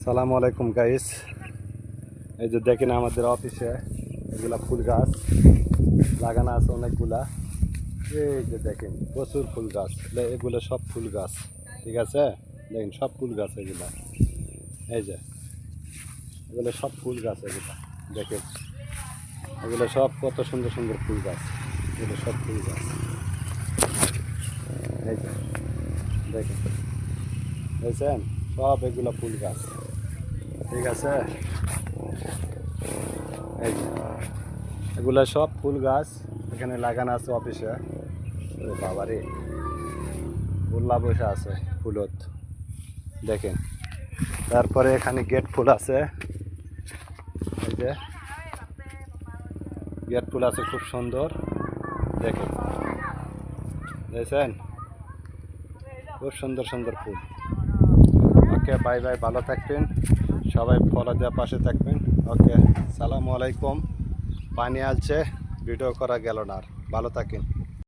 সালামু আলাইকুম গাইস। এই যে দেখেন আমাদের অফিসে এগুলা ফুল গাছ লাগানো আছে অনেকগুলা। এই যে দেখেন প্রচুর ফুল গাছ, এগুলো সব ফুল গাছ। ঠিক আছে, দেখেন সব ফুল গাছ এগুলা। এই যে এগুলো সব ফুল গাছ, এগুলা দেখেন, এগুলো সব কত সুন্দর সুন্দর ফুল গাছ। এগুলো সব ফুল গাছ। এই যে দেখেন, বুঝছেন, সব এগুলো ফুল গাছ। ঠিক আছে, এই যে এগুলো সব ফুল গাছ এখানে লাগানো আছে অফিসে। বাবারে উল্লা বসে আছে ফুলত, দেখেন। তারপরে এখানে গেট ফুল আছে, এই যে গেট ফুল আছে খুব সুন্দর, দেখেন, দেখছেন, খুব সুন্দর সুন্দর ফুল। ওকে, বাই বাই, ভালো থাকবেন সবাই, ফলো দেওয়ার পাশে থাকবেন। ওকে, সালামু আলাইকুম। পানি আছে, ভিডিও করা গেল না আর, ভালো থাকেন।